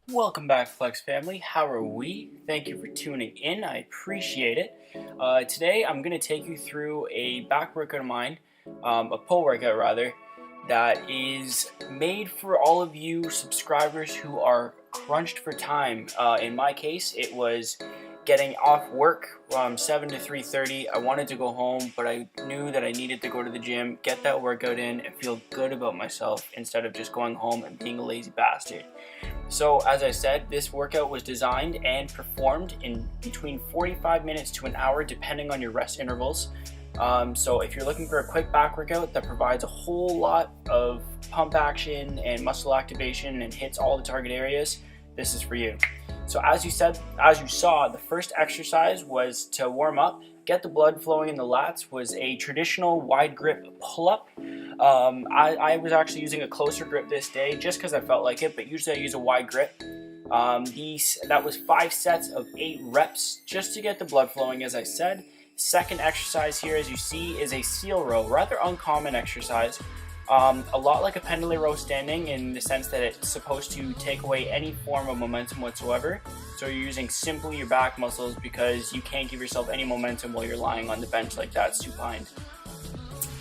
Welcome back, Flex family. How are we? Thank you for tuning in. I appreciate it. Today I'm going to take you through a back workout of mine, a pull workout rather, that is made for all of you subscribers who are crunched for time. In my case, it was getting off work from 7 to 3:30. I wanted to go home, but I knew that I needed to go to the gym, get that workout in, and feel good about myself instead of just going home and being a lazy bastard. So as I said, this workout was designed and performed in between 45 minutes to an hour depending on your rest intervals. So if you're looking for a quick back workout that provides a whole lot of pump action and muscle activation and hits all the target areas, this is for you. So as you saw, the first exercise was to warm up, get the blood flowing in the lats, was a traditional wide grip pull-up. I was actually using a closer grip this day just because I felt like it, but usually I use a wide grip. That was 5 sets of 8 reps just to get the blood flowing, as I said. Second exercise here, as you see, is a seal row, rather uncommon exercise. A lot like a pendulum row standing in the sense that it's supposed to take away any form of momentum whatsoever. So you're using simply your back muscles because you can't give yourself any momentum while you're lying on the bench like that, supine.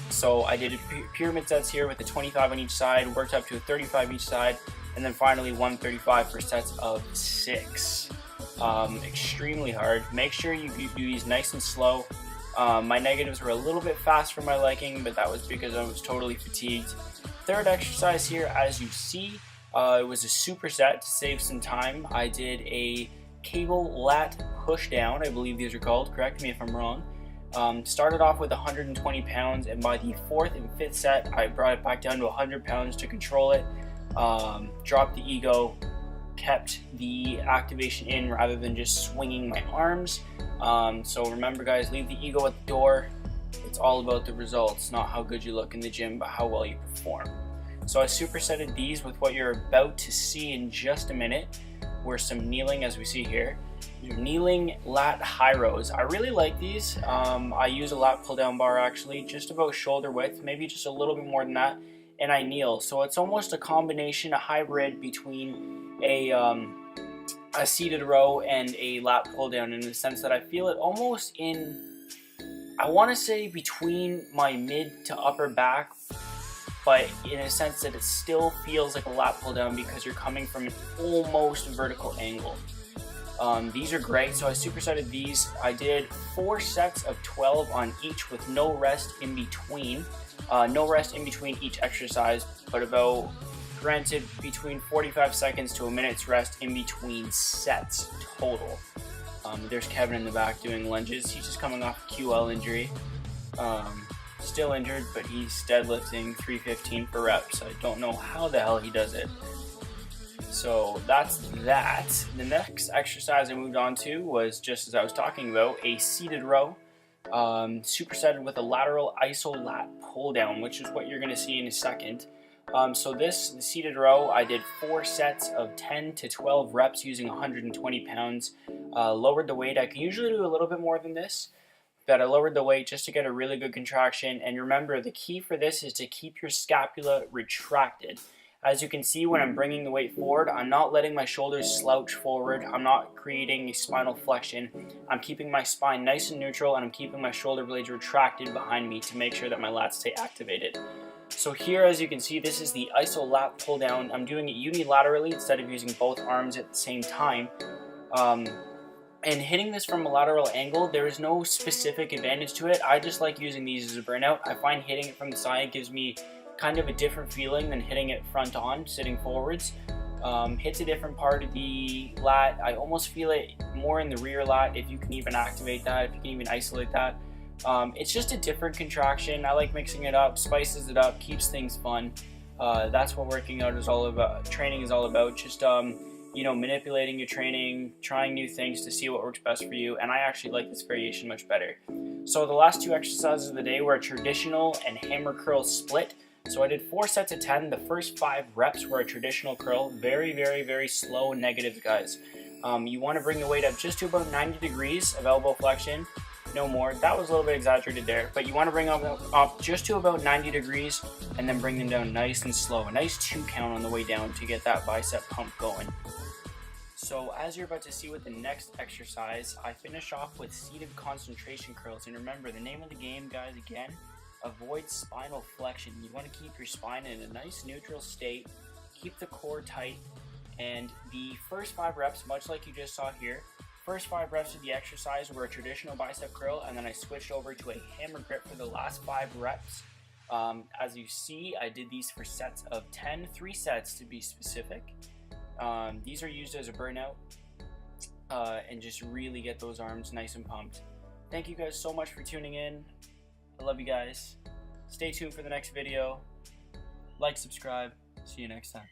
So I did pyramid sets here with a 25 on each side, worked up to a 35 each side, and then finally 135 for sets of 6. Extremely hard. Make sure you do these nice and slow. My negatives were a little bit fast for my liking, but that was because I was totally fatigued. Third exercise here, as you see, it was a superset to save some time. I did a cable lat push down, I believe these are called, correct me if I'm wrong. Started off with 120 pounds, and by the 4th and 5th set, I brought it back down to 100 pounds to control it. Dropped the ego, kept the activation in rather than just swinging my arms. So remember guys, leave the ego at the door. It's all about the results, not how good you look in the gym, but how well you perform. So I supersetted these with what you're about to see in just a minute, were some kneeling, as we see here. Kneeling lat high rows. I really like these. I use a lat pull down bar actually, just about shoulder width, maybe just a little bit more than that, and I kneel. So it's almost a combination, a hybrid between a seated row and a lat pull down, in the sense that I feel it almost in, I want to say between my mid to upper back, but in a sense that it still feels like a lat pull down because you're coming from an almost vertical angle. These are great, so I supersetted these. I did 4 sets of 12 on each with no rest in between. No rest in between each exercise, but about, granted, between 45 seconds to a minute's rest in between sets total. There's Kevin in the back doing lunges. He's just coming off a QL injury. Still injured, but he's deadlifting 315 per reps. I don't know how the hell he does it. So that's that. The next exercise I moved on to was, just as I was talking about, a seated row, supersetted with a lateral Iso-Lat pull down, which is what you're going to see in a second. So the seated row, I did 4 sets of 10 to 12 reps using 120 pounds. Lowered the weight. I can usually do a little bit more than this, but I lowered the weight just to get a really good contraction. And remember, the key for this is to keep your scapula retracted. As you can see, when I'm bringing the weight forward, I'm not letting my shoulders slouch forward. I'm not creating a spinal flexion. I'm keeping my spine nice and neutral, and I'm keeping my shoulder blades retracted behind me to make sure that my lats stay activated. So here, as you can see, this is the Iso-Lat pull down. I'm doing it unilaterally instead of using both arms at the same time. And hitting this from a lateral angle, there is no specific advantage to it. I just like using these as a burnout. I find hitting it from the side gives me kind of a different feeling than hitting it front on, sitting forwards. Hits a different part of the lat. I almost feel it more in the rear lat, if you can even activate that, if you can even isolate that. It's just a different contraction. I like mixing it up, spices it up, keeps things fun. That's what working out is all about, training is all about. Just manipulating your training, trying new things to see what works best for you, and I actually like this variation much better. So the last 2 exercises of the day were a traditional and hammer curl split. So I did 4 sets of 10. The first 5 reps were a traditional curl. Very, very, very slow negatives, guys. You want to bring the weight up just to about 90 degrees of elbow flexion. no more. That was a little bit exaggerated there, but you want to bring them up just to about 90 degrees and then bring them down nice and slow. A nice 2 count on the way down to get that bicep pump going. So as you're about to see with the next exercise, I finish off with seated concentration curls. And remember, the name of the game, guys, again, avoid spinal flexion. You want to keep your spine in a nice neutral state, keep the core tight, and the first 5 reps, much like you just saw here, first 5 reps of the exercise were a traditional bicep curl, and then I switched over to a hammer grip for the last 5 reps. As you see, I did these for sets of 10, 3 sets to be specific. These are used as a burnout and just really get those arms nice and pumped. Thank you guys so much for tuning in. I love you guys. Stay tuned for the next video. Like, subscribe. See you next time.